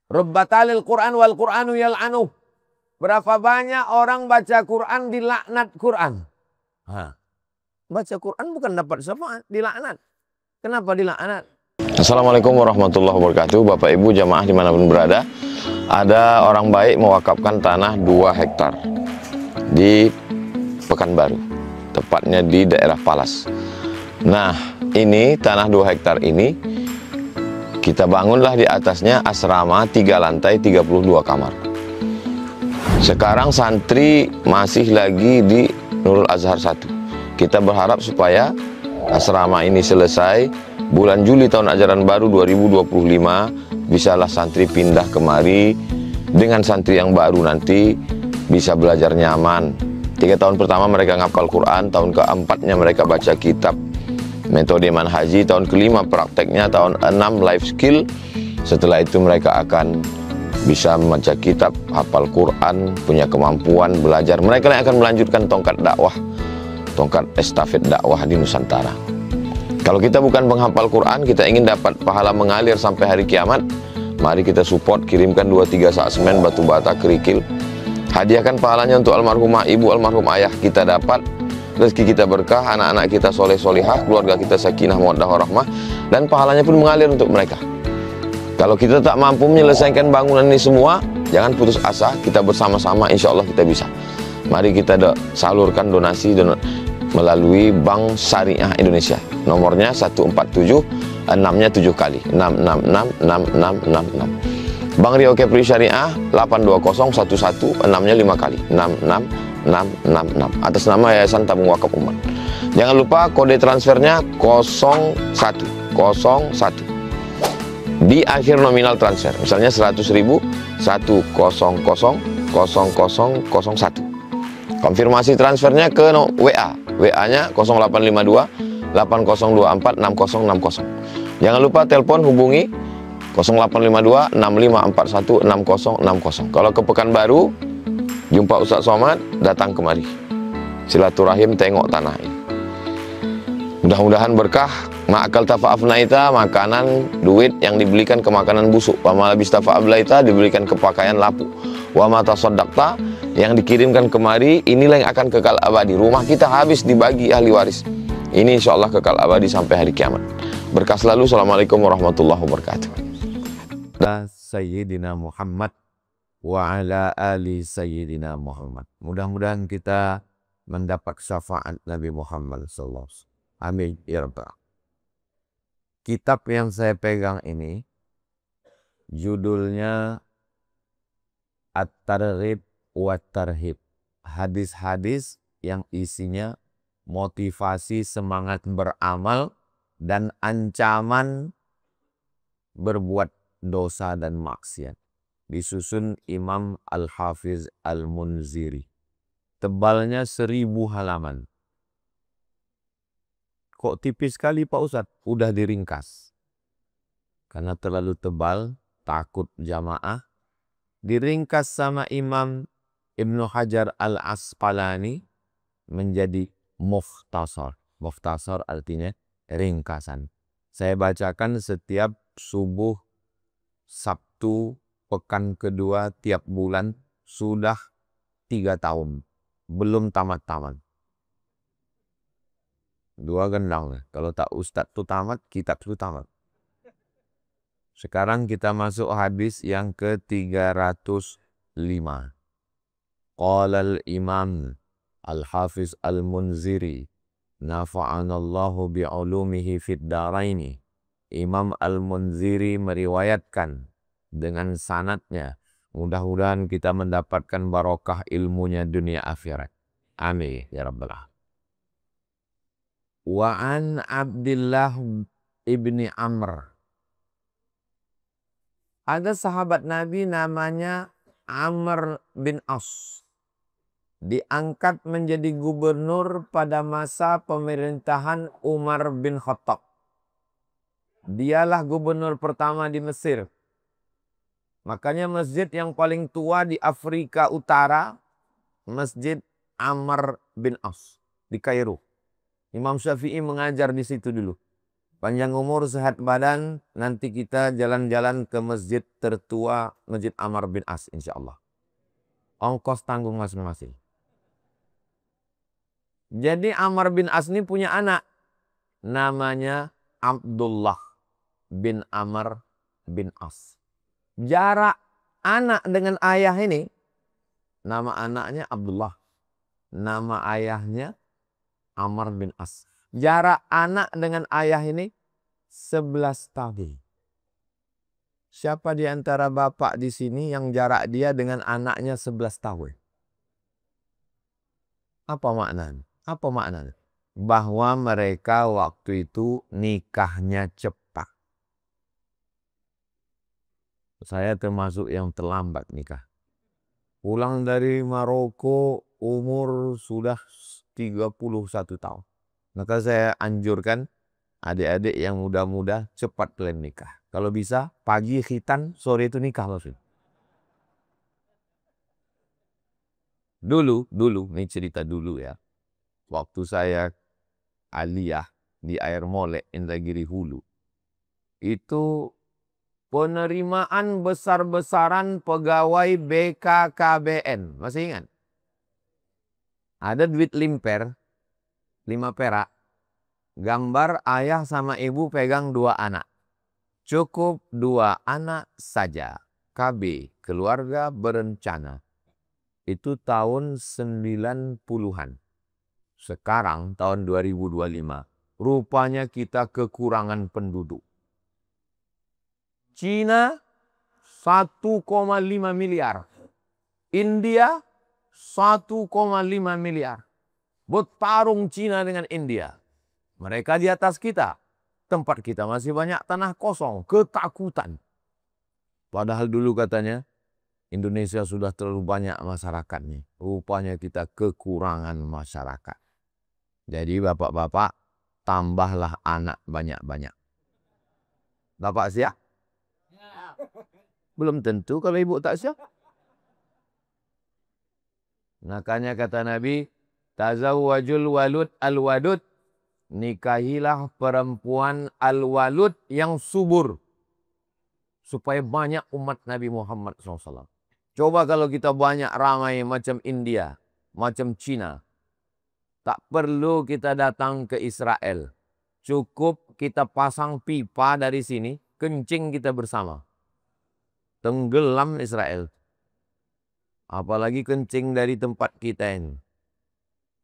Rubbatalil Quran wal Quranu yal'anuh. Berapa banyak orang baca Quran dilaknat Quran. Baca Quran bukan dapat syafaat, dilaknat. Kenapa dilaknat? Assalamualaikum warahmatullahi wabarakatuh. Bapak Ibu jamaah dimanapun berada, ada orang baik mewakafkan tanah 2 hektar di Pekanbaru, tepatnya di daerah Palas. Nah, ini tanah 2 hektar ini kita bangunlah di atasnya asrama 3 lantai 32 kamar. Sekarang santri masih lagi di Nurul Azhar 1. Kita berharap supaya asrama ini selesai bulan Juli tahun ajaran baru 2025, bisalah santri pindah kemari. Dengan santri yang baru nanti bisa belajar nyaman. 3 tahun pertama mereka ngapal Quran, tahun keempatnya mereka baca kitab metode manhaji, tahun kelima prakteknya, tahun 6 life skill. Setelah itu mereka akan bisa membaca kitab, hafal Quran, punya kemampuan belajar. Mereka yang akan melanjutkan tongkat dakwah, tongkat estafet dakwah di Nusantara. Kalau kita bukan penghafal Quran, kita ingin dapat pahala mengalir sampai hari kiamat, mari kita support, kirimkan 2-3 sak semen, batu bata, kerikil. Hadiahkan pahalanya untuk almarhumah ibu, almarhum ayah, kita dapat rezeki kita berkah, anak-anak kita soleh solihah, keluarga kita sakinah mawaddah warahmah, dan pahalanya pun mengalir untuk mereka. Kalau kita tak mampu menyelesaikan bangunan ini semua, jangan putus asa, kita bersama-sama insya Allah kita bisa. Mari kita salurkan donasi melalui Bank Syariah Indonesia. Nomornya 147, 6-nya 7 kali, 6666666. Bank Riau Kepri Syariah 82011, 6-nya 5 kali, 66666. Atas nama Yayasan Tabung Wakaf Umat. Jangan lupa kode transfernya 0101. Di akhir nominal transfer, misalnya 100.000, 1000001. Konfirmasi transfernya ke WA. WA-nya 0852 8024 6060. Jangan lupa telepon hubungi 0852 6541 6060. Kalau ke Pekanbaru, jumpa Ustaz Somad, datang kemari. Silaturahim tengok tanah ini. Mudah-mudahan berkah. Ma'akal tafa'afnaita, makanan, duit yang dibelikan ke makanan busuk. Wa malabis tafa'ablaita, dibelikan ke pakaian lapuk. Wa mata sodakta, yang dikirimkan kemari, inilah yang akan kekal abadi. Rumah kita habis dibagi ahli waris. Ini insya Allah kekal abadi sampai hari kiamat. Berkah selalu. Assalamualaikum warahmatullahi wabarakatuh. Sayyidina Muhammad wa ala ali Sayyidina Muhammad. Mudah-mudahan kita mendapat syafaat Nabi Muhammad sallallahu alaihi wasallam. Amin ya rabbal. Kitab yang saya pegang ini judulnya At-Targhib wa Tarhib. Hadis-hadis yang isinya motivasi semangat beramal dan ancaman berbuat dosa dan maksiat. Disusun Imam Al-Hafiz Al-Munziri. Tebalnya 1000 halaman. Kok tipis sekali Pak Ustadz? Udah diringkas. Karena terlalu tebal, takut jamaah. Diringkas sama Imam Ibnu Hajar Al-Asqalani menjadi mukhtasar. Mukhtasar artinya ringkasan. Saya bacakan setiap subuh Sabtu pekan kedua tiap bulan sudah 3 tahun. Belum tamat-tamat. 2 gendang. Kalau tak ustadz tu tamat, kitab tu tamat. Sekarang kita masuk hadis yang ke-305. Qala al-Imam Al-Hafiz Al-Munziri nafa'anallahu bi'ulumihi fid daraini. Imam Al-Munziri meriwayatkan dengan sanadnya. Mudah-mudahan kita mendapatkan barokah ilmunya dunia akhirat. Amin ya rabbal alamin. Wa an Abdullah ibni Amr. Ada sahabat Nabi namanya Amr bin As. Diangkat menjadi gubernur pada masa pemerintahan Umar bin Khattab. Dialah gubernur pertama di Mesir. Makanya masjid yang paling tua di Afrika Utara, Masjid Amr bin As di Kairo. Imam Syafi'i mengajar di situ dulu. Panjang umur, sehat badan, nanti kita jalan-jalan ke masjid tertua, Masjid Amr bin As, insya Allah. Ongkos tanggung masing-masing. Jadi Amr bin As ini punya anak. Namanya Abdullah bin Amr bin As. Jarak anak dengan ayah ini, nama anaknya Abdullah. Nama ayahnya Amr bin As. Jarak anak dengan ayah ini 11 tahun. Siapa di antara bapak di sini yang jarak dia dengan anaknya 11 tahun? Apa maknanya? Apa maknanya? Bahwa mereka waktu itu nikahnya cepat. Saya termasuk yang terlambat nikah. Pulang dari Maroko umur sudah 31 tahun. Maka saya anjurkan adik-adik yang muda-muda cepat kalian nikah. Kalau bisa pagi khitan, sore itu nikah langsung. Dulu, ini cerita dulu ya. Waktu saya aliyah di Air Molek, Indragiri Hulu. Itu penerimaan besar-besaran pegawai BKKBN. Masih ingat? Ada duit limper, 5 perak. Gambar ayah sama ibu pegang 2 anak. Cukup 2 anak saja. KB, keluarga berencana. Itu tahun 90-an. Sekarang tahun 2025. Rupanya kita kekurangan penduduk. Cina 1,5 miliar. India 1,5 miliar. Bertarung Cina dengan India. Mereka di atas kita. Tempat kita masih banyak tanah kosong. Ketakutan. Padahal dulu katanya Indonesia sudah terlalu banyak masyarakatnya. Rupanya kita kekurangan masyarakat. Jadi bapak-bapak tambahlah anak banyak-banyak. Bapak siap? Belum tentu kalau ibu tak siap. Makanya kata Nabi, tazawwajul walud al-wadud. Nikahilah perempuan al-walud yang subur. Supaya banyak umat Nabi Muhammad SAW. Coba kalau kita banyak ramai macam India, macam Cina. Tak perlu kita datang ke Israel. Cukup kita pasang pipa dari sini, kencing kita bersama. Tenggelam Israel. Apalagi kencing dari tempat kita ini.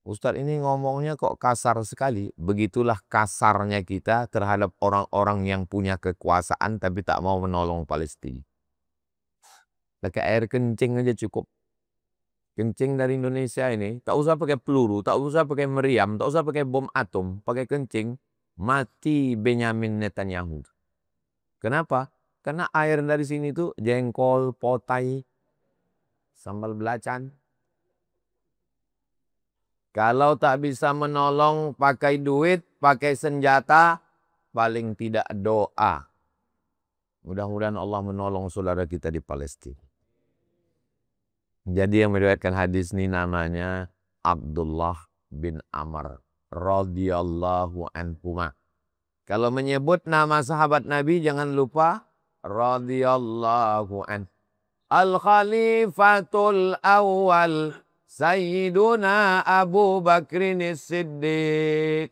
Ustadz ini ngomongnya kok kasar sekali. Begitulah kasarnya kita terhadap orang-orang yang punya kekuasaan tapi tak mau menolong Palestina. Pakai air kencing aja cukup. Kencing dari Indonesia ini, tak usah pakai peluru, tak usah pakai meriam, tak usah pakai bom atom, pakai kencing, mati Benyamin Netanyahu. Kenapa? Karena air dari sini tuh jengkol, potai, sambal belacan. Kalau tak bisa menolong pakai duit, pakai senjata, paling tidak doa. Mudah-mudahan Allah menolong saudara kita di Palestina. Jadi yang meriwayatkan hadis ini namanya Abdullah bin Amr radhiyallahu anhuma. Kalau menyebut nama sahabat Nabi jangan lupa radhiyallahu an. Al-Khalifatul Awwal Sayyiduna Abu Bakrin Siddiq.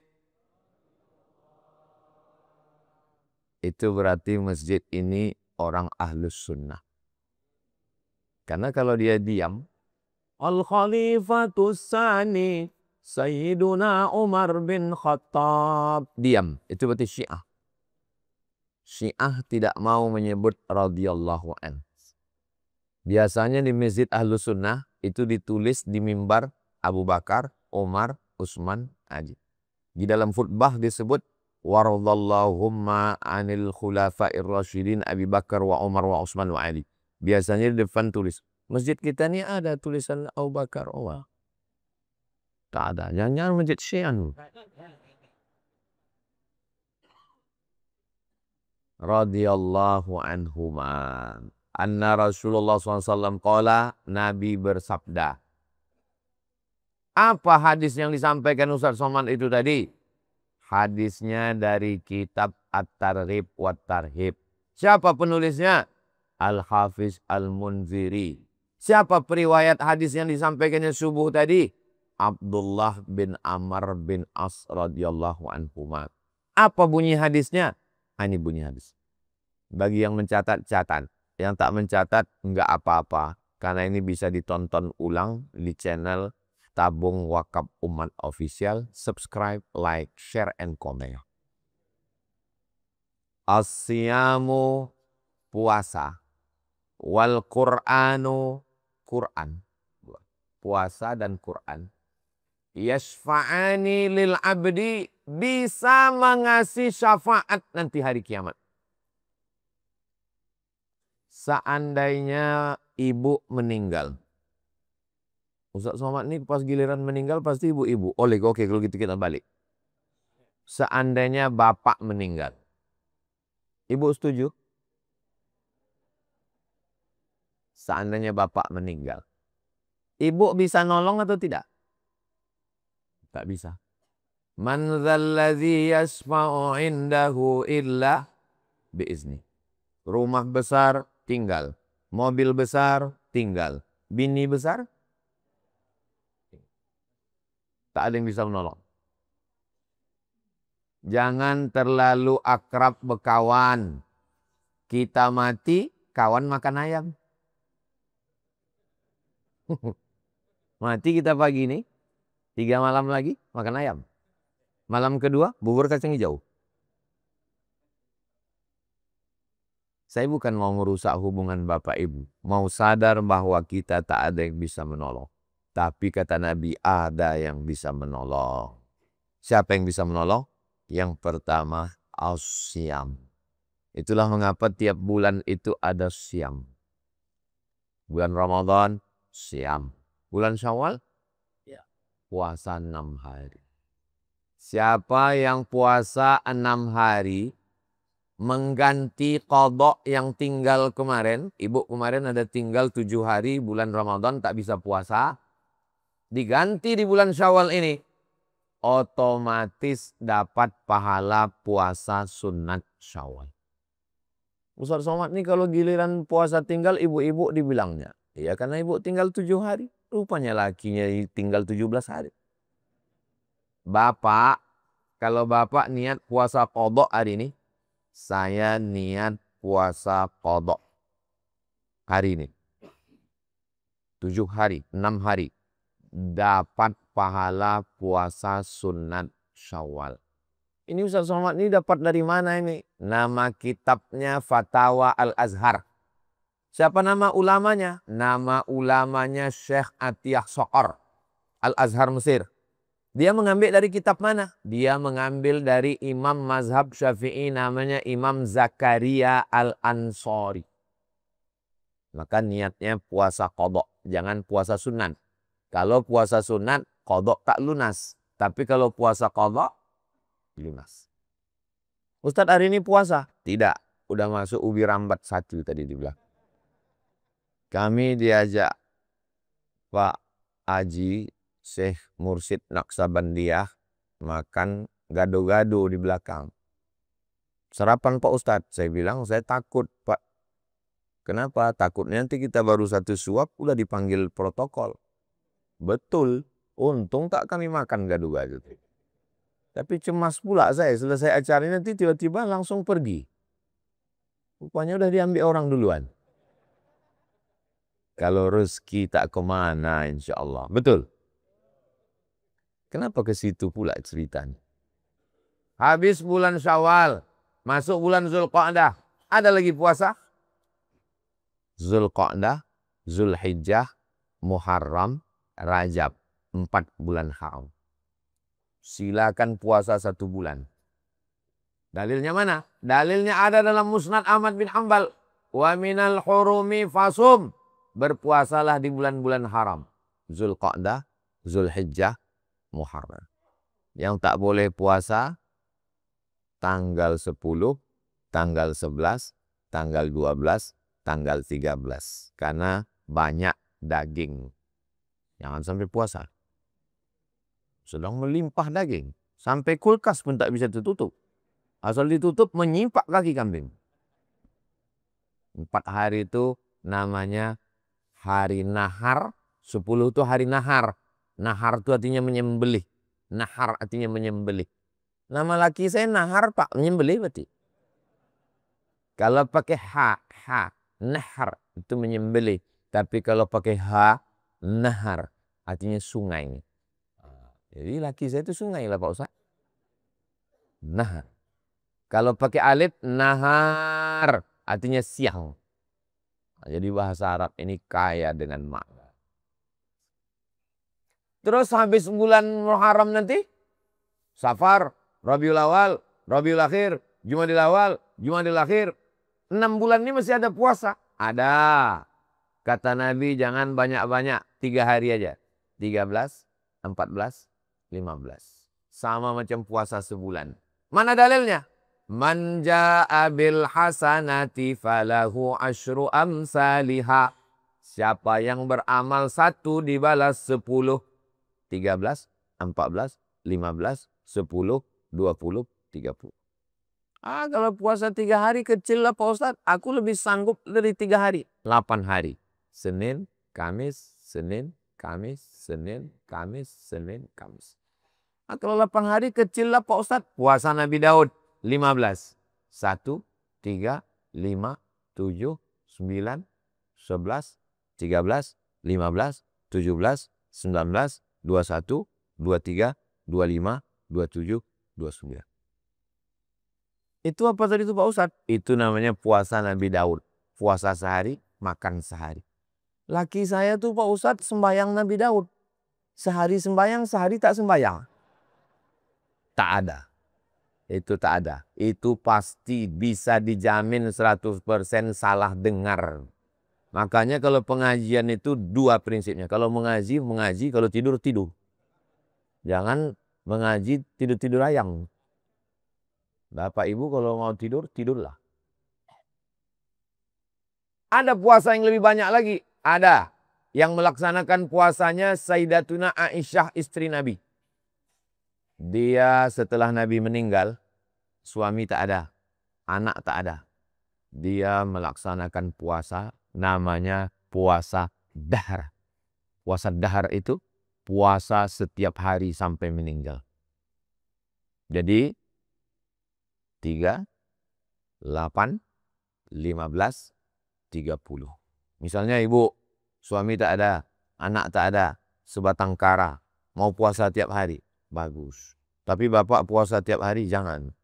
Itu berarti masjid ini orang ahlus sunnah. Karena kalau dia diam, Al-Khalifatus Sani Sayyiduna Umar bin Khattab. Diam, itu berarti Syiah. Syiah tidak mau menyebut radhiyallahu an. Biasanya di masjid ahlus sunnah itu ditulis di mimbar Abu Bakar, Umar, Utsman, Ali. Di dalam khutbah disebut waradallahumma anil khulafa'ir rasyidin Abi Bakar wa Umar wa Utsman wa Ali. Biasanya di depan tulis. Masjid kita ini ada tulisan Abu Bakar, Umar. Tak ada. Jangan-jangan masjid Syiah. Radhiyallahu anhuma. Anna Rasulullah SAW qala, Nabi bersabda. Apa hadis yang disampaikan Ustaz Somad itu tadi? Hadisnya dari kitab At-Targhib wa Tarhib. Siapa penulisnya? Al-Hafiz Al-Munziri. Siapa periwayat hadis yang disampaikannya subuh tadi? Abdullah bin Amr bin As radhiyallahu anhuma. Apa bunyi hadisnya? Ini bunyi hadis. Bagi yang mencatat, catat. Yang tak mencatat, enggak apa-apa. Karena ini bisa ditonton ulang di channel Tabung Wakaf Umat Official. Subscribe, like, share, and comment. As-siyamu puasa. Wal Qur'anu Quran. Puasa dan Quran. Yashfa'ani lil abdi, bisa mengasih syafaat nanti hari kiamat. Seandainya ibu meninggal. Ustaz Somad ini pas giliran meninggal pasti ibu-ibu. Oke kalau gitu kita balik. Seandainya bapak meninggal. Ibu setuju? Seandainya bapak meninggal. Ibu bisa nolong atau tidak? Tak bisa. Man dzalladzi yashfa'u indahu illa biizni. Rumah besar tinggal, mobil besar tinggal, bini besar tak ada yang bisa menolong. Jangan terlalu akrab berkawan. Kita mati, kawan makan ayam. Mati kita pagi ini, 3 malam lagi makan ayam. Malam kedua bubur kacang hijau. Saya bukan mau merusak hubungan bapak ibu. Mau sadar bahwa kita tak ada yang bisa menolong. Tapi kata Nabi, ada yang bisa menolong. Siapa yang bisa menolong? Yang pertama, as-siyam. Itulah mengapa tiap bulan itu ada siyam. Bulan Ramadan, siyam. Bulan Syawal, puasa 6 hari. Siapa yang puasa 6 hari, mengganti qadha yang tinggal kemarin. Ibu kemarin ada tinggal 7 hari bulan Ramadan tak bisa puasa. Diganti di bulan Syawal ini. Otomatis dapat pahala puasa sunat Syawal. Ustaz Somad ini kalau giliran puasa tinggal ibu-ibu dibilangnya. Ya karena ibu tinggal 7 hari. Rupanya lakinya tinggal 17 hari. Bapak, kalau bapak niat puasa qadha hari ini. Saya niat puasa qadha hari ini. 7 hari, 6 hari. Dapat pahala puasa sunat Syawal. Ini Ustaz Somad ini dapat dari mana ini? Nama kitabnya Fatawa Al-Azhar. Siapa nama ulamanya? Nama ulamanya Syekh Atiyah Soqor. Al-Azhar Mesir. Dia mengambil dari kitab mana? Dia mengambil dari Imam Mazhab Syafi'i namanya Imam Zakaria Al-Ansari. Maka niatnya puasa qadha, jangan puasa sunat. Kalau puasa sunat, qadha tak lunas. Tapi kalau puasa qadha, lunas. Ustadz hari ini puasa? Tidak. Udah masuk ubi rambat 1 tadi dibilang. Kami diajak Pak Haji Syekh Mursyid Naqsabandiyah makan gado-gado di belakang. Sarapan Pak Ustadz. Saya bilang saya takut Pak. Kenapa? Takutnya nanti kita baru 1 suap udah dipanggil protokol. Betul. Untung tak kami makan gado-gado. Tapi cemas pula saya. Selesai acara nanti tiba-tiba langsung pergi. Rupanya udah diambil orang duluan. Kalau rezeki tak kemana insya Allah. Betul. Kenapa ke situ pula ceritanya? Habis bulan Syawal. Masuk bulan Zulqa'dah. Ada lagi puasa? Zulqa'dah, Zulhijjah, Muharram, Rajab. 4 bulan haram. Silakan puasa 1 bulan. Dalilnya mana? Dalilnya ada dalam Musnad Ahmad bin Hanbal. Wa minal hurumi fasum. Berpuasalah di bulan-bulan haram. Zulqa'dah, Zulhijjah, Muharram. Yang tak boleh puasa tanggal 10, tanggal 11, tanggal 12, tanggal 13. Karena banyak daging. Jangan sampai puasa. Sedang melimpah daging. Sampai kulkas pun tak bisa tertutup. Asal ditutup menyimpak kaki kambing. 4 hari itu namanya hari nahar. 10 itu hari nahar. Nahar itu artinya menyembelih. Nahar artinya menyembelih. Nama laki saya Nahar Pak, menyembelih berarti. Kalau pakai ha, nahar itu menyembelih. Tapi kalau pakai ha, nahar artinya sungai. Jadi laki saya itu sungai lah Pak Ustaz. Nahar. Kalau pakai alif, nahar artinya siang. Jadi bahasa Arab ini kaya dengan makna. Terus habis bulan Muharram nanti, Safar, Rabiul Awal, Rabiul Akhir, Jumadil Awal, Jumadil Akhir. 6 bulan ini masih ada puasa? Ada. Kata Nabi jangan banyak-banyak, 3 hari aja. 13, 14, 15. Sama macam puasa sebulan. Mana dalilnya? Man jaa bil hasanati falahu asyru amsalihha. Siapa yang beramal 1 dibalas 10. 13, 14, 15, 10, 20, 30. Kalau puasa 3 hari kecil lah Pak Ustaz. Aku lebih sanggup dari 3 hari. 8 hari. Senin, Kamis, Senin, Kamis, Senin, Kamis, Senin, Kamis. Kalau 8 hari kecil lah Pak Ustaz. Puasa Nabi Daud 15. 1, 3, 5, 7, 9, 11, 13, 15, 17, 19, 21, 23, 25, 27, 29. Itu apa tadi itu Pak Ustaz? Itu namanya puasa Nabi Daud. Puasa sehari, makan sehari. Laki saya tuh Pak Ustaz sembahyang Nabi Daud. Sehari sembahyang, sehari tak sembahyang. Tak ada. Itu tak ada. Itu pasti bisa dijamin 100% salah dengar. Makanya kalau pengajian itu 2 prinsipnya. Kalau mengaji, mengaji. Kalau tidur, tidur. Jangan mengaji tidur-tidur ayam. Bapak Ibu kalau mau tidur, tidurlah. Ada puasa yang lebih banyak lagi. Ada. Yang melaksanakan puasanya Sayyidatuna Aisyah istri Nabi. Dia setelah Nabi meninggal, suami tak ada. Anak tak ada. Dia melaksanakan puasa namanya puasa dahar. Puasa dahar itu puasa setiap hari sampai meninggal. Jadi 3, 8, 15, 30. Misalnya ibu, suami tak ada, anak tak ada, sebatang kara, mau puasa tiap hari, bagus. Tapi bapak puasa tiap hari, jangan.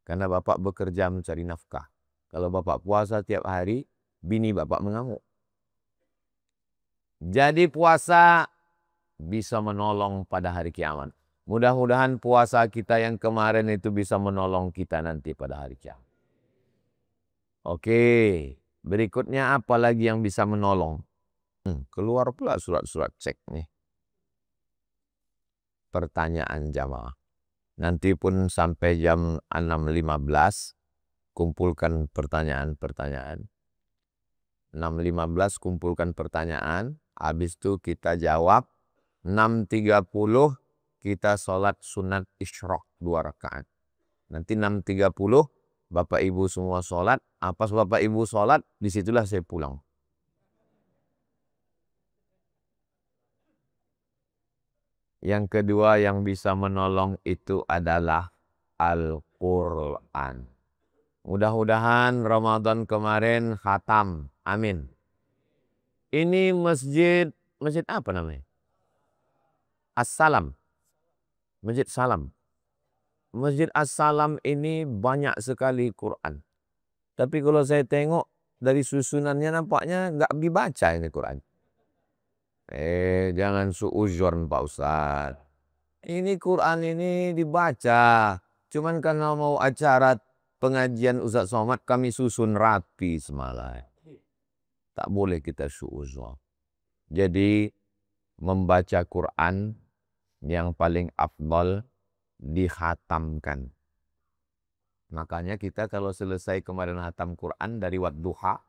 Karena bapak bekerja mencari nafkah. Kalau bapak puasa tiap hari, bini bapak mengamuk. Jadi puasa bisa menolong pada hari kiamat. Mudah-mudahan puasa kita yang kemarin itu bisa menolong kita nanti pada hari kiamat. Oke, berikutnya apa lagi yang bisa menolong? Keluar pula surat-surat cek nih. Pertanyaan jamaah. Nanti pun sampai jam 6.15 kumpulkan pertanyaan-pertanyaan. 6.15 kumpulkan pertanyaan. Habis itu kita jawab. 6.30 kita sholat sunat isyraq 2 rakaat. Nanti 6.30 Bapak Ibu semua sholat. Pas Bapak Ibu sholat, disitulah saya pulang. Yang kedua yang bisa menolong itu adalah Al-Quran. Mudah-mudahan Ramadan kemarin khatam. Amin. Ini masjid apa namanya? As-Salam. Masjid Salam. Masjid As-Salam ini banyak sekali Quran. Tapi kalau saya tengok dari susunannya nampaknya nggak dibaca ini Quran. Jangan suuzon Pak Ustaz. Ini Quran ini dibaca. Cuman karena mau acara pengajian Ustaz Somad kami susun rapi semalam. Tak boleh kita suuzon. Jadi membaca Quran yang paling afdal dikhatamkan. Makanya kita kalau selesai kemarin khatam Quran dari wadduha,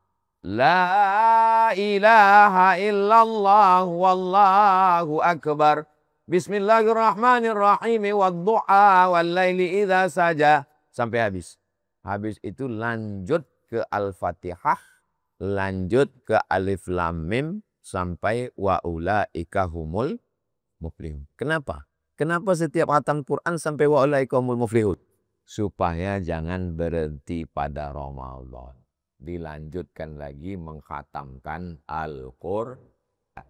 la ilaha illallah wallahu akbar. Bismillahirrahmanirrahim wadduha wal laili idza saja. sampai habis. Habis itu lanjut ke Al-Fatihah, lanjut ke Alif Lam Mim sampai wa ulaika humul muflihun. Kenapa? Kenapa setiap khatam Quran sampai wa ulaika humul muflihun? Supaya jangan berhenti pada Ramadan. Dilanjutkan lagi mengkhatamkan Al-Qur'an.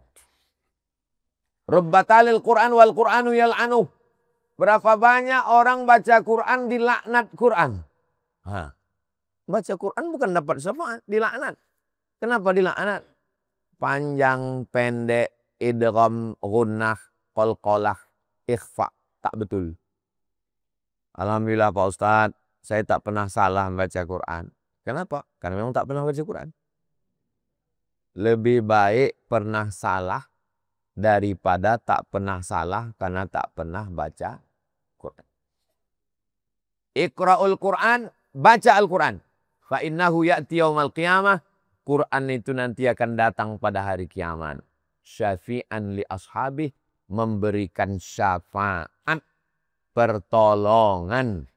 Rubbatalil Quran wal Qur'anu yal'anuh. Berapa banyak orang baca Quran dilaknat Quran. Baca Quran bukan dapat syafaat, dilaknat. Kenapa dilaknat? Panjang, pendek, idgham, gunnah, qalqalah, ikhfa. Tak betul. Alhamdulillah Pak Ustadz, saya tak pernah salah membaca Quran. Kenapa? Karena memang tak pernah baca Quran. Lebih baik pernah salah daripada tak pernah salah karena tak pernah baca Quran. Iqra'ul Quran, baca Al-Quran. Fa innahu ya'ti yaumal qiyamah. Quran itu nanti akan datang pada hari kiamat. Syafi'an li ashabih, memberikan syafaat, pertolongan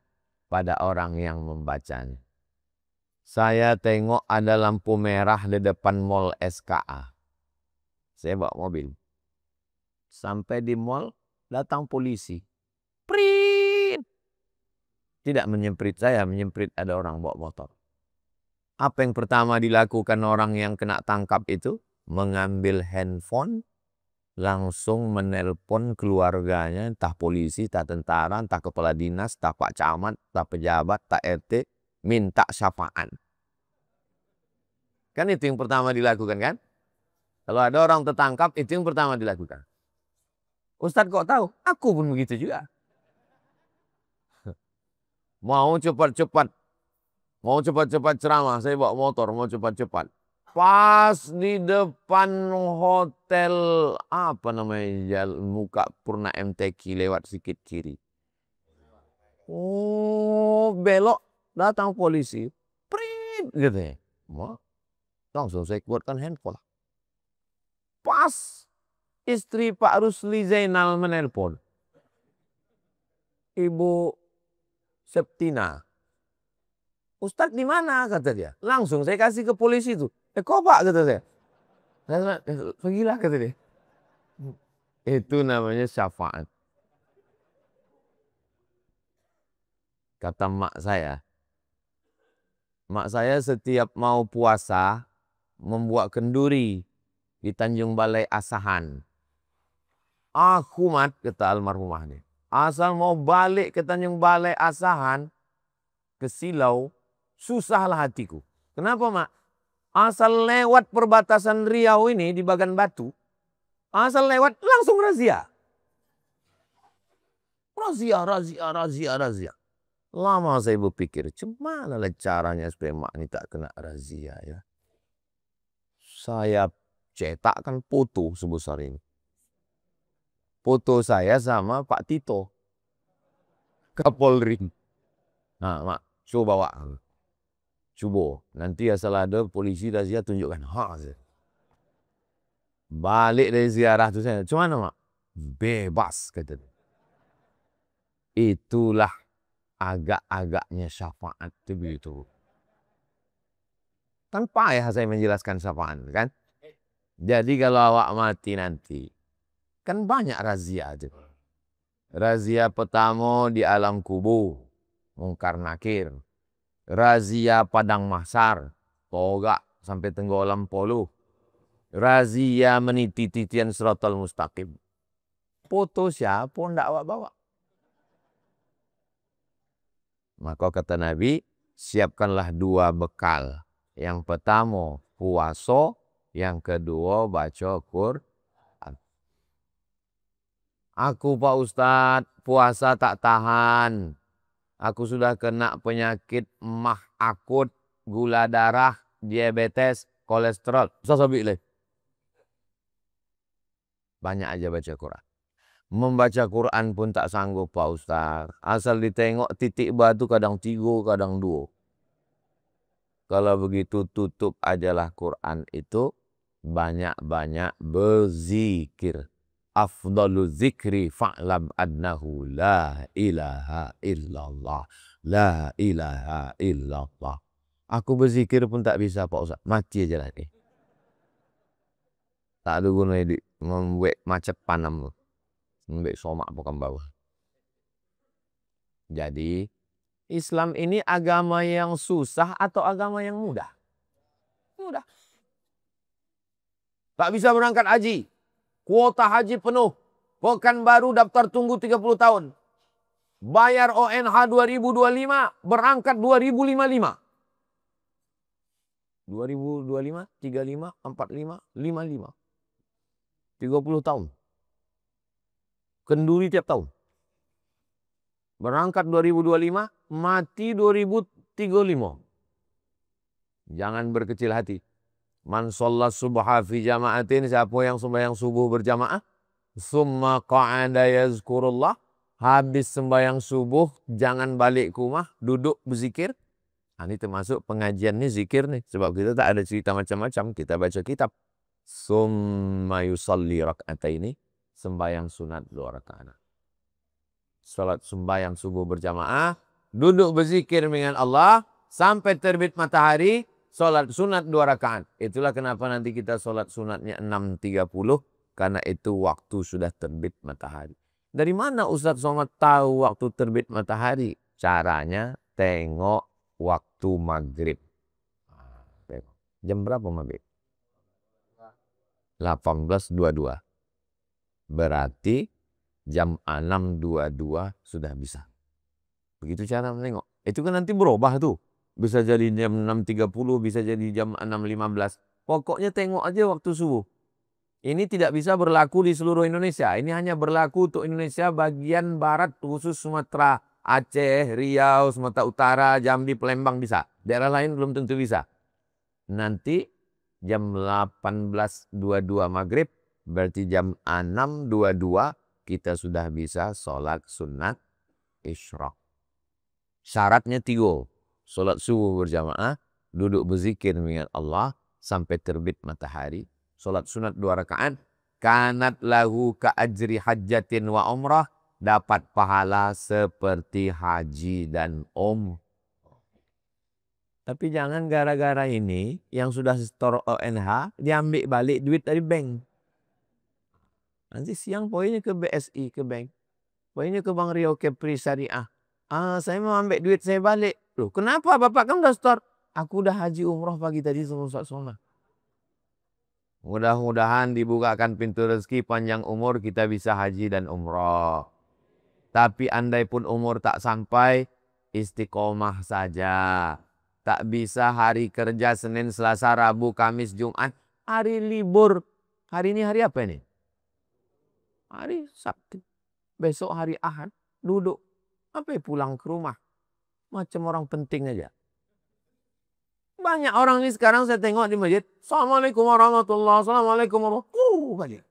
pada orang yang membacanya. Saya tengok ada lampu merah di depan mall SKA. Saya bawa mobil. Sampai di mall, datang polisi. Prit! Tidak menyemprit saya, menyemprit ada orang bawa motor. Apa yang pertama dilakukan orang yang kena tangkap itu? Mengambil handphone, langsung menelpon keluarganya, entah polisi, entah tentara, entah kepala dinas, entah pak camat, entah pejabat, entah RT, minta syafaat. Kan itu yang pertama dilakukan kan? Kalau ada orang tertangkap, itu yang pertama dilakukan. Ustadz kok tahu? Aku pun begitu juga. Mau cepat-cepat ceramah, saya bawa motor, mau cepat-cepat. Pas di depan hotel, apa namanya, muka Purna MTQ, lewat sedikit kiri. Oh, belok, datang polisi. Prit, gitu ya. Langsung saya keluarkan handphone. Pas istri Pak Rusli Zainal menelpon. Ibu Septina. Ustadz di mana, kata dia. Langsung saya kasih ke polisi itu. Kok Pak, kata saya. Pergilah, kata dia. Itu namanya syafaat. Kata mak saya. Mak saya setiap mau puasa membuat kenduri di Tanjung Balai Asahan. Aku mat, kata almarhumah ini, asal mau balik ke Tanjung Balai Asahan, ke Silau, susahlah hatiku. Kenapa mak? Asal lewat perbatasan Riau ini di Bagan Batu, asal lewat langsung razia. Razia. Lama saya berpikir, gimana lah caranya supaya mak ini tak kena razia ya. Saya cetakkan foto sebesar ini. Foto saya sama Pak Tito, Kapolri. Nah, mak, coba bawa. Coba, nanti asal ada polisi razia tunjukkan. Balik dari ziarah itu saya, cuman mak, bebas, kata dia. Itulah agak-agaknya syafaat itu begitu. Kan payah saya menjelaskan syafaat kan. Jadi kalau awak mati nanti, kan banyak razia itu. Razia pertama di alam kubur, mungkar nakir. Razia padang mahsyar, togak sampai tenggelam poluh. Razia meniti titian siratal mustaqim. Foto siapa ndak awak bawa. Maka kata Nabi, siapkanlah dua bekal. Yang pertama puasa, yang kedua baca Quran. Aku Pak Ustadz, puasa tak tahan. Aku sudah kena penyakit mah akut, gula darah, diabetes, kolesterol. Banyak aja baca Quran. Membaca Quran pun tak sanggup Pak Ustadz. Asal ditengok titik batu kadang 3, kadang 2. Kalau begitu tutup ajalah Quran itu. Banyak-banyak berzikir. afdalu dzikri fa'lam annahu la ilaha illallah. La ilaha illallah. Aku berzikir pun tak bisa Pak Ustaz. Mati aja lah ni. Tak ada guna di membuat macet panam. Membuat somak bukan bawah. Jadi Islam ini agama yang susah atau agama yang mudah? Mudah. Tak bisa berangkat haji. Kuota haji penuh. Pekanbaru daftar tunggu 30 tahun. Bayar ONH 2025, berangkat 2055. 2025, 35, 45, 55. 30 tahun. Kenduri tiap tahun. Berangkat 2025, mati 2035. Jangan berkecil hati. Man sholla subha fi jama'atin, siapa yang sembahyang subuh berjamaah, summa qa'ada yazkurullah, habis sembahyang subuh jangan balik ke rumah, duduk berzikir. Ini termasuk pengajian nih, zikir nih, sebab kita tak ada cerita macam-macam, kita baca kitab. Summa yusalli rak'ataini, sembahyang sunat 2 rakaat. Salat sembahyang subuh berjamaah, duduk berzikir dengan Allah sampai terbit matahari, salat sunat 2 rakaat. Itulah kenapa nanti kita salat sunatnya 6.30, karena itu waktu sudah terbit matahari. Dari mana Ustaz Somad tahu waktu terbit matahari? Caranya tengok waktu maghrib. Jam berapa maghrib? 18.22. Berarti jam 6.22 sudah bisa. Begitu cara menengok. Itu kan nanti berubah tuh. Bisa jadi jam 6.30, bisa jadi jam 6.15. Pokoknya tengok aja waktu subuh. Ini tidak bisa berlaku di seluruh Indonesia. Ini hanya berlaku untuk Indonesia bagian barat, khusus Sumatera, Aceh, Riau, Sumatera Utara, Jambi, Palembang bisa. Daerah lain belum tentu bisa. Nanti jam 18.22 maghrib, berarti jam 6.22 kita sudah bisa sholat sunat isyraq. Syaratnya 3. Sholat subuh berjamaah, duduk berzikir dengan Allah sampai terbit matahari. Sholat sunat 2 rakaat. Kanat lahu ka ajri hajjatin wa umrah. Dapat pahala seperti haji dan Tapi jangan gara-gara ini yang sudah store ONH diambil balik duit dari bank. Nanti siang poinnya ke BSI, ke bank. Poinnya ke Bank Riau Kepri Syariah. Saya mau ambil duit saya balik. Loh, kenapa Bapak kan udah store? Aku udah haji umroh pagi tadi sama Ustaz Somad. Mudah-mudahan dibukakan pintu rezeki, panjang umur, kita bisa haji dan umroh. Tapi andai pun umur tak sampai, istiqomah saja. Tak bisa hari kerja Senin, Selasa, Rabu, Kamis, Jumat. Hari libur. Hari ini hari apa ini? Hari Sabtu. Besok hari Ahad. Duduk. Apa pulang ke rumah? Macam orang penting aja. Banyak orang ini sekarang saya tengok di masjid. Assalamualaikum warahmatullahi wabarakatuh. Assalamualaikum warahmatullahi wabarakatuh.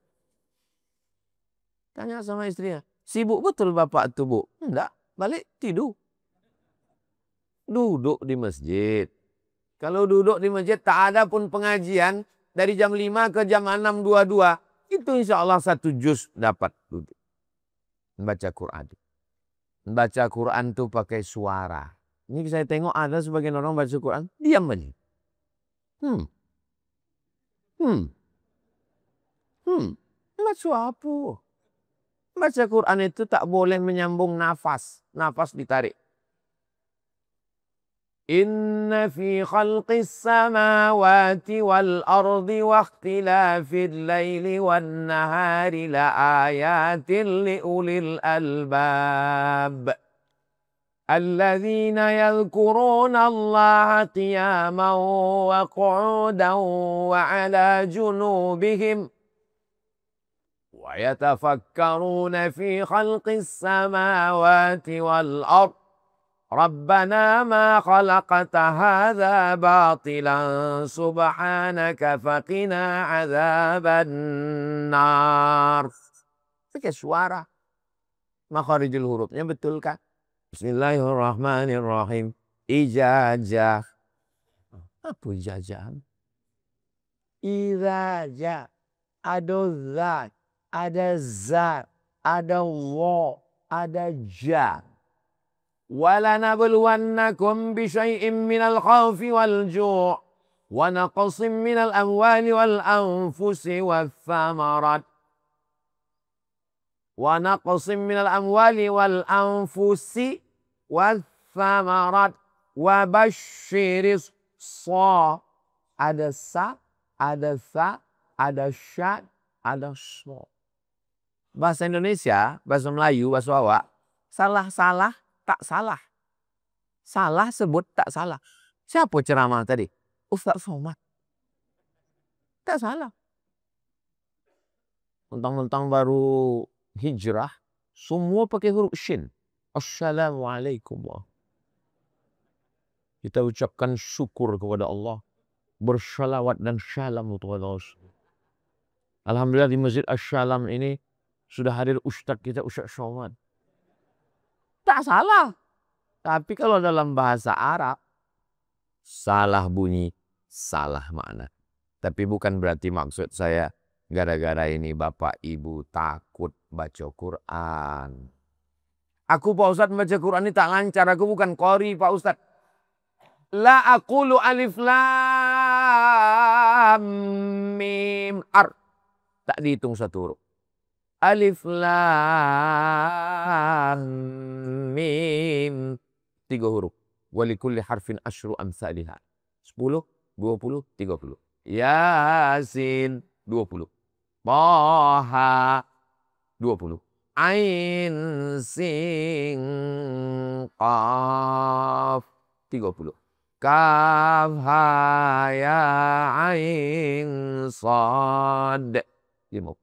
Tanya sama istrinya. Sibuk betul bapak itu, Bu? Enggak. Balik tidur. Duduk di masjid. Kalau duduk di masjid tak ada pun pengajian. Dari jam 5 ke jam 6.22. Itu insya Allah 1 juz dapat duduk. Membaca Quran. Membaca Quran itu pakai suara. Ini saya tengok ada sebagian orang baca Quran. Diam aja. Baca apa? Baca Quran itu tak boleh menyambung nafas. Nafas ditarik. Inna fi khalqis samawati wal ardi wa ikhtilafil laili wan nahari la ayatin li ulil albab. Alladzina yadhkuruna Allah qiyaman wa qu'udan wa ala junubihim. ويتفكرون في خلق السماوات والأرض ربنا ما خلقت هذا باطلا سبحانك فقنا عذاب النار. Pakai suara. Makharijul hurufnya betul kan? Bismillahirrahmanirrahim. Ijajah. Apa ijajah? Ijajah. Adozat. ada za, ada wa, ada ja. وَلَنَبْلُوَنَّكُمْ بِشَيْءٍ مِّنَ الْخَوْفِ وَالْجُوعِ وَنَقْصٍ مِّنَ الْأَمْوَالِ وَالْأَنفُسِ وَالثَّمَرَاتِ وَنَقْصٍ مِّنَ الْأَمْوَالِ وَالْأَنفُسِ وَالثَّمَرَاتِ وَبَشِّرِ الصَّابِرِينَ. Ada sa, ada tha, ada sya, ada so. Bahasa Indonesia, bahasa Melayu, bahasa Jawa, salah-salah tak salah. Salah sebut tak salah. Siapa ceramah tadi? Ustaz Somad. Tak salah. Mentang-mentang baru hijrah, semua pakai huruf shin. Assalamualaikum. Kita ucapkan syukur kepada Allah. Bersalawat dan syalam kepada Rasul. Alhamdulillah di Masjid Asy-Syalam ini sudah hadir Ustaz kita, Ustaz Somad. Tak salah. Tapi kalau dalam bahasa Arab, salah bunyi, salah makna. Tapi bukan berarti maksud saya gara-gara ini Bapak Ibu takut baca Quran. Aku Pak Ustadz baca Quran ini tak lancar. Aku bukan qori Pak Ustadz. La aqulu alif lam mim ar. Tak dihitung satu huruf. Alif lam mim. 3 huruf. Walikulli harfin asyru amsalihha. 10, 20, 30. Yasin 20. Taha 20. Ain sin qaf 30. Kaf ha ya ain sad 50.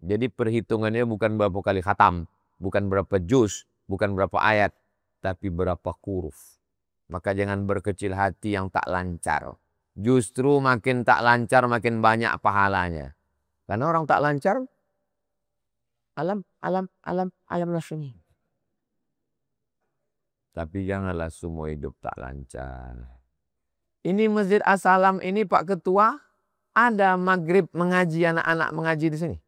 Jadi perhitungannya bukan berapa kali khatam, bukan berapa juz, bukan berapa ayat, tapi berapa huruf. Maka jangan berkecil hati yang tak lancar. Justru makin tak lancar makin banyak pahalanya. Karena orang tak lancar alam nasmi. Tapi janganlah semua hidup tak lancar. Ini Masjid As-Salam ini Pak Ketua, ada maghrib mengaji, anak-anak mengaji di sini.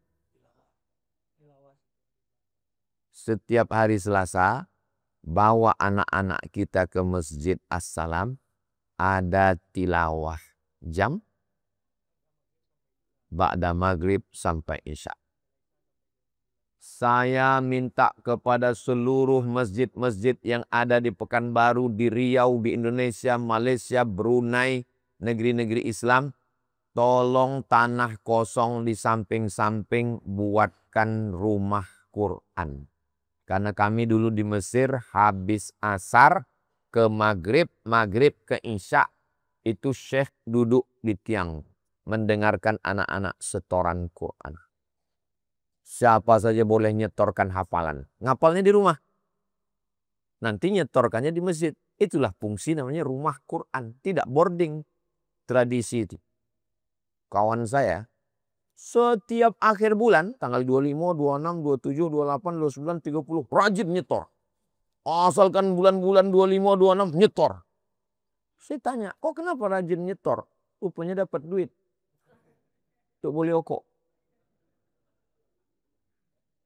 Setiap hari Selasa bawa anak-anak kita ke Masjid As-Salam, ada tilawah jam ba'da maghrib sampai isya. Saya minta kepada seluruh masjid-masjid yang ada di Pekanbaru, di Riau, di Indonesia, Malaysia, Brunei, negeri-negeri Islam, tolong tanah kosong di samping-samping buatkan rumah Quran. Karena kami dulu di Mesir habis asar ke maghrib, maghrib ke isya, itu syekh duduk di tiang mendengarkan anak-anak setoran Quran. Siapa saja boleh nyetorkan hafalan. Ngapalnya di rumah. Nanti nyetorkannya di masjid. Itulah fungsi namanya rumah Quran. Tidak boarding tradisi itu. Kawan saya setiap akhir bulan, tanggal 25, 26, 27, 28, 29, 30, rajin nyetor. Asalkan bulan-bulan 25, 26, nyetor. Saya tanya, kok kenapa rajin nyetor? Rupanya dapat duit. Untuk beli rokok.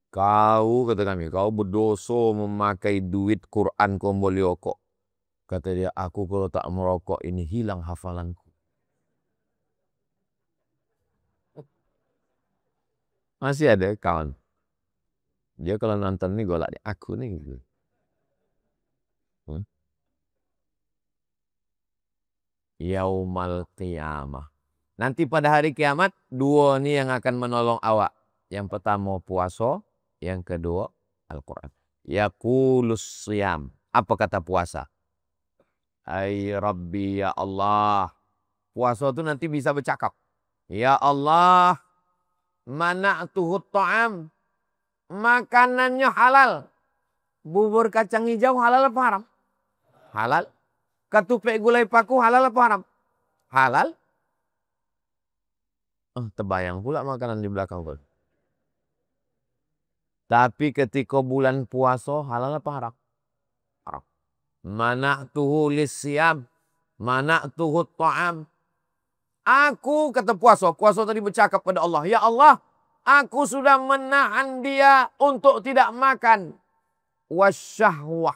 Kau, kata kami, kau berdosa memakai duit Quran kau beli rokok. Kata dia, aku kalau tak merokok ini hilang hafalanku. Masih ada kawan. Dia kalau nonton ini golak di aku nih. Gitu. Yaumal qiyamah. Nanti pada hari kiamat, 2 ini yang akan menolong awak. Yang pertama puasa, yang kedua Al-Quran. Yaqulus siyam. Apa kata puasa? Ay Rabbi ya Allah. Puasa itu nanti bisa bercakap. Ya Allah, mana'tuhu ta'am. Makanannya halal. Bubur kacang hijau halal apa haram? Halal. Ketupek gulai paku halal apa haram? Halal. Oh, terbayang pula makanan di belakang. Tapi ketika bulan puasa halal apa haram? Haram. Mana'tuhu lisyam. Mana'tuhu ta'am. Aku kata puasa tadi bercakap pada Allah. Ya Allah, Aku sudah menahan dia untuk tidak makan. Wasyahwah.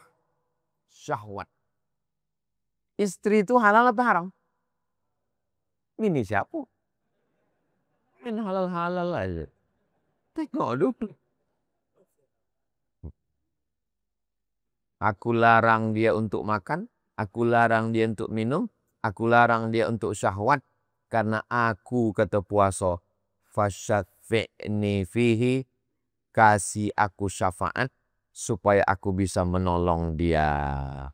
Syahwat. Istri itu halal apa haram? Ini siapa? Main halal-halal aja. Tengok dulu. Aku larang dia untuk makan. Aku larang dia untuk minum. Aku larang dia untuk syahwat. Karena aku kata puasa. Fasyafi'ni fihi. Kasih aku syafaat. Supaya aku bisa menolong dia.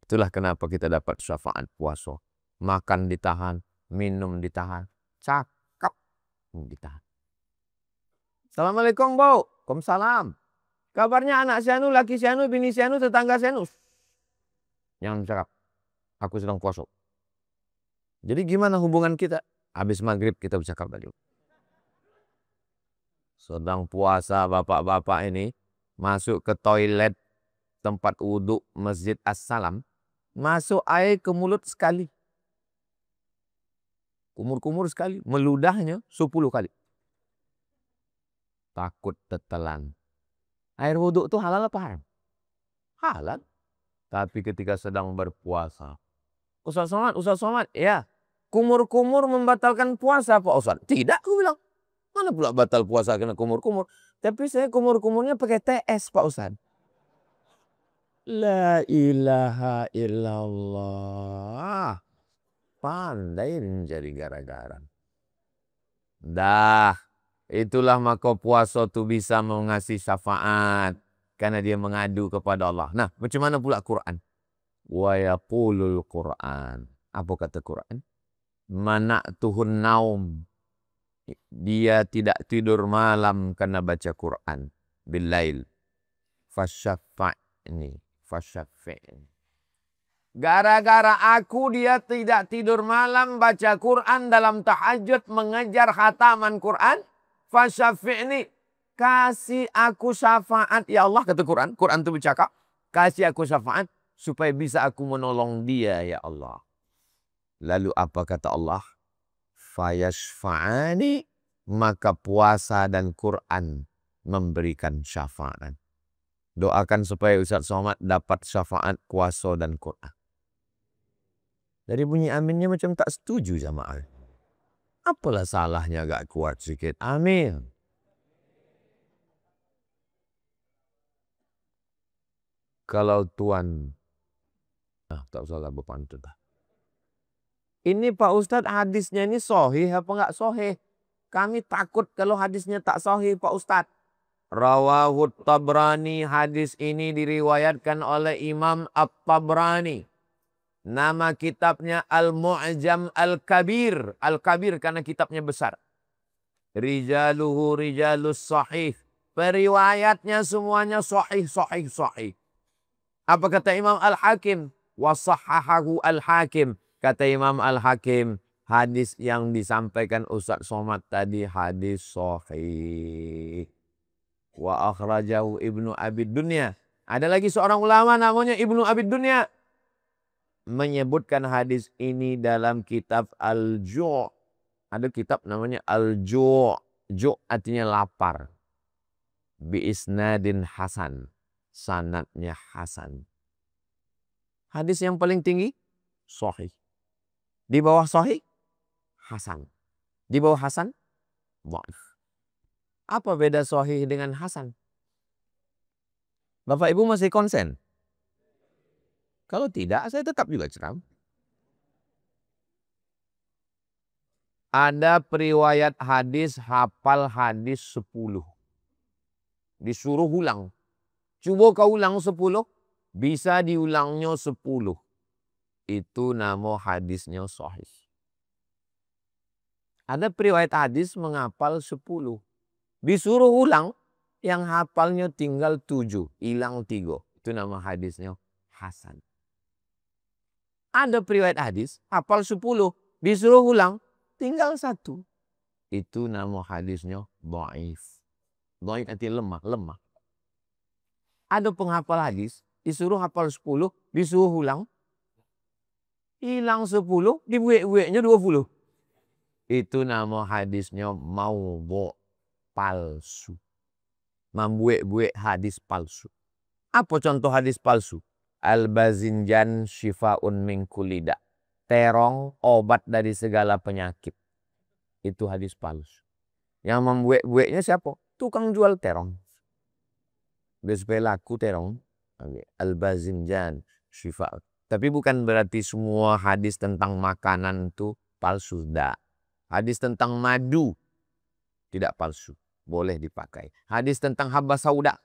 Itulah kenapa kita dapat syafaat puasa. Makan ditahan. Minum ditahan. Cakap ditahan. Assalamualaikum, Bu. Waalaikumsalam. Kabarnya anak sianu, laki sianu, bini sianu, tetangga sianu. Jangan cakap. Aku sedang puasa. Jadi gimana hubungan kita? Habis maghrib kita bercakap lagi. Sedang puasa bapak-bapak ini. Masuk ke toilet tempat wudhu Masjid As-Salam. Masuk air ke mulut sekali. Kumur-kumur sekali. Meludahnya 10 kali. Takut tetelan. Air wudhu itu halal apa haram? Halal. Tapi ketika sedang berpuasa. Ustaz Somad, ya. Kumur-kumur membatalkan puasa Pak Ustaz? Tidak, aku bilang. Mana pula batal puasa kena kumur-kumur? Tapi saya kumur-kumurnya pakai TS Pak Ustaz. La ilaha illallah. Pandai mencari gara-gara. Dah. Itulah maka puasa itu bisa mengasih syafaat. Karena dia mengadu kepada Allah. Nah, macam mana pula Quran? Wa yaqulul Quran. Apa kata Quran? Mana'tuhun naum. Dia tidak tidur malam karena baca Quran. Billail. Fasyafa'ni. Fasyafa'ni. Gara-gara aku dia tidak tidur malam baca Quran dalam tahajud mengejar khataman Quran. Fasyafi'ni. Kasih aku syafaat. Ya Allah kata Quran. Quran itu bercakap. Kasih aku syafaat. Supaya bisa aku menolong dia ya Allah. Lalu apa kata Allah? Fayashfa'ani. Maka puasa dan Quran memberikan syafaat. Doakan supaya Ustaz Somad dapat syafaat puasa dan Quran. Dari bunyi aminnya macam tak setuju jamaah. Apalah salahnya agak kuat sikit. Amin. Kalau Tuhan. Tak usah lah berpantun. Ini Pak Ustadz hadisnya ini sahih apa enggak sahih? Kami takut kalau hadisnya tak sahih Pak Ustadz. Rawahut Tabrani. Hadis ini diriwayatkan oleh Imam At-Tabrani. Nama kitabnya Al-Mu'jam Al-Kabir. Al-Kabir karena kitabnya besar. Rijaluhu rijalus sahih. Periwayatnya semuanya sahih, sahih, sahih. Apa kata Imam Al-Hakim? Wasahhahahu Al-Hakim. Kata Imam Al-Hakim, hadis yang disampaikan Ustaz Somad tadi hadis sahih. Wa akhrajahu Ibnu Abid Dunya. Ada lagi seorang ulama namanya Ibnu Abid Dunya. Menyebutkan hadis ini dalam kitab Al-Ju'. Ada kitab namanya Al-Ju'. Ju' artinya lapar. Bi isnadin hasan. Sanadnya hasan. Hadis yang paling tinggi sahih. Di bawah sahih hasan. Di bawah hasan dhaif. Apa beda sahih dengan hasan? Bapak Ibu masih konsen? Kalau tidak, saya tetap juga ceram. Ada periwayat hadis, hafal hadis 10. Disuruh ulang. Coba kau ulang 10, bisa diulangnya 10. Itu nama hadisnya sahih. Ada periwayat hadis menghafal 10. Disuruh ulang, yang hafalnya tinggal 7, hilang 3. Itu nama hadisnya hasan. Ada periwayat hadis, hafal 10, disuruh ulang, tinggal 1. Itu nama hadisnya dhaif. Dhaif artinya lemah. Ada penghafal hadis, disuruh hafal 10, disuruh ulang, hilang 10, dibuik-buiknya 20. Itu nama hadisnya maudhu'. palsu. Membuat-buat hadis palsu. Apa contoh hadis palsu? Al-bazinjan syifaun min kulli da. Terong obat dari segala penyakit. Itu hadis palsu. Yang membuat-buatnya siapa? Tukang jual terong. Biar supaya laku terong. Al-bazinjan syifaun. Tapi bukan berarti semua hadis tentang makanan itu palsu. Tidak. Hadis tentang madu tidak palsu. Boleh dipakai. Hadis tentang habba sauda.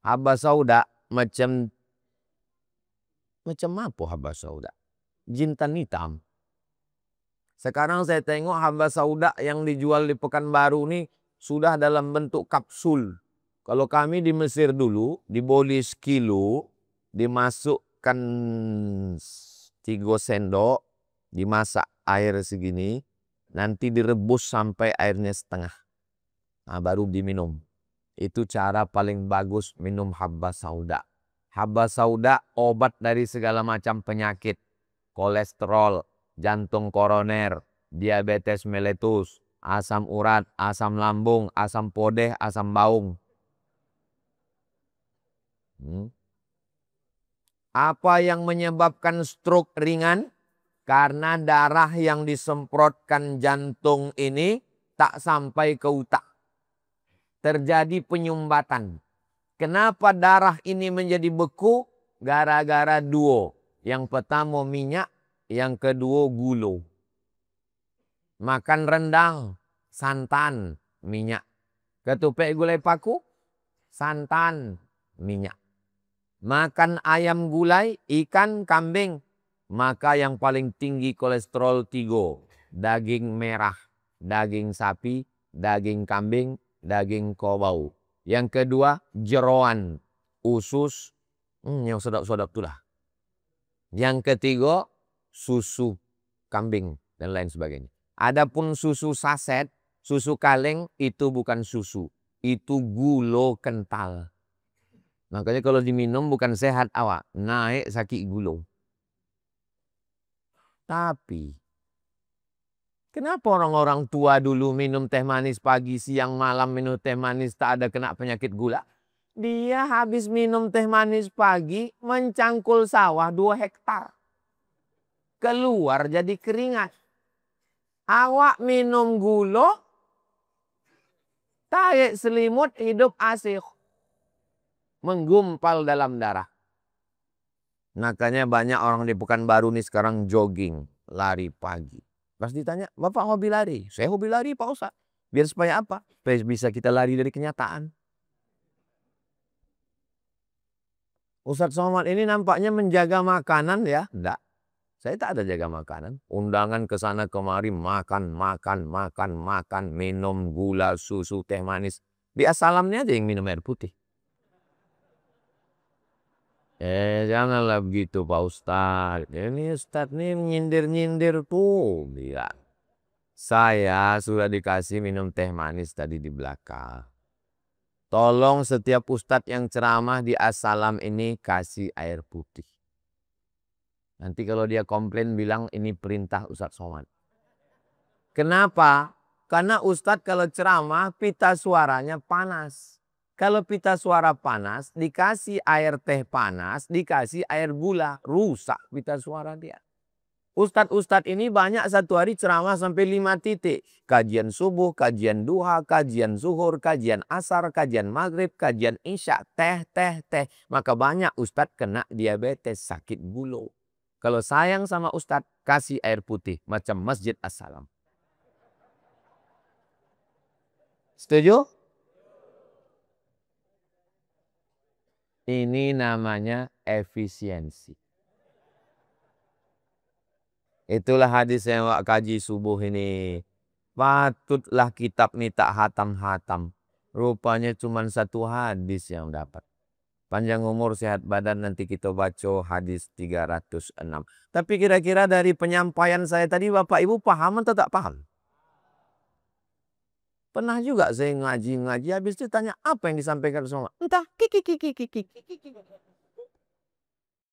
Habba sauda macam apa habba sauda? Jintan hitam. Sekarang saya tengok habba sauda yang dijual di Pekanbaru ini sudah dalam bentuk kapsul. Kalau kami di Mesir dulu, diboli sekilo, dimasukkan 3 sendok, dimasak air segini, nanti direbus sampai airnya setengah. Nah, baru diminum. Itu cara paling bagus minum habba sauda. Habba sauda obat dari segala macam penyakit. Kolesterol, jantung koroner, diabetes meletus, asam urat, asam lambung, asam podeh, asam baung. Apa yang menyebabkan stroke ringan? Karena darah yang disemprotkan jantung ini tak sampai ke otak. Terjadi penyumbatan. Kenapa darah ini menjadi beku? Gara-gara 2. Yang pertama minyak, yang kedua gula. Makan rendang, santan, minyak. Ketupek gulai paku, santan, minyak. Makan ayam gulai, ikan, kambing. Maka yang paling tinggi kolesterol 3. Daging merah, daging sapi, daging kambing, daging kobau. Yang kedua, jeroan, usus, yang sedap-sedap itulah. Yang ketiga, susu kambing dan lain sebagainya. Adapun susu saset, susu kaleng itu bukan susu, itu gula kental. Makanya kalau diminum bukan sehat awak, naik sakit gula. Tapi kenapa orang-orang tua dulu minum teh manis pagi, siang, malam minum teh manis tak ada kena penyakit gula? Dia habis minum teh manis pagi mencangkul sawah 2 hektar. Keluar jadi keringat. Awak minum gula, tarik selimut, hidup asik. Menggumpal dalam darah. Makanya banyak orang di Pekanbaru ini sekarang jogging, lari pagi. Pas ditanya, Bapak hobi lari? Saya hobi lari Pak Ustaz. Biar supaya apa? Supaya bisa kita lari dari kenyataan. Ustaz Somad ini nampaknya menjaga makanan ya? Enggak. Saya tak ada jaga makanan. Undangan ke sana kemari, makan, minum gula, susu, teh manis. Di asalamnya aja yang minum air putih. Janganlah begitu Pak Ustaz. Ini Ustaz ini nyindir-nyindir tuh. Lihat. Saya sudah dikasih minum teh manis tadi di belakang. Tolong setiap Ustadz yang ceramah di As-Salam ini kasih air putih. Nanti kalau dia komplain bilang ini perintah Ustadz Somad. Kenapa? Karena Ustadz kalau ceramah pita suaranya panas. Kalau pita suara panas, dikasih air teh panas, dikasih air gula, rusak pita suara dia. Ustadz-ustadz ini banyak satu hari ceramah sampai 5 titik. Kajian subuh, kajian duha, kajian zuhur, kajian asar, kajian maghrib, kajian isya, teh. Maka banyak ustadz kena diabetes, sakit gula. Kalau sayang sama ustadz, kasih air putih. Macam Masjid As-Salam. Setuju? Ini namanya efisiensi. Itulah hadis yang wak kaji subuh ini. Patutlah kitab ini tak hatam-hatam. Rupanya cuma 1 hadis yang dapat. Panjang umur sehat badan nanti kita baca hadis 306. Tapi kira-kira dari penyampaian saya tadi Bapak Ibu paham atau tak paham? Pernah juga saya ngaji habis itu tanya apa yang disampaikan semua. Entah.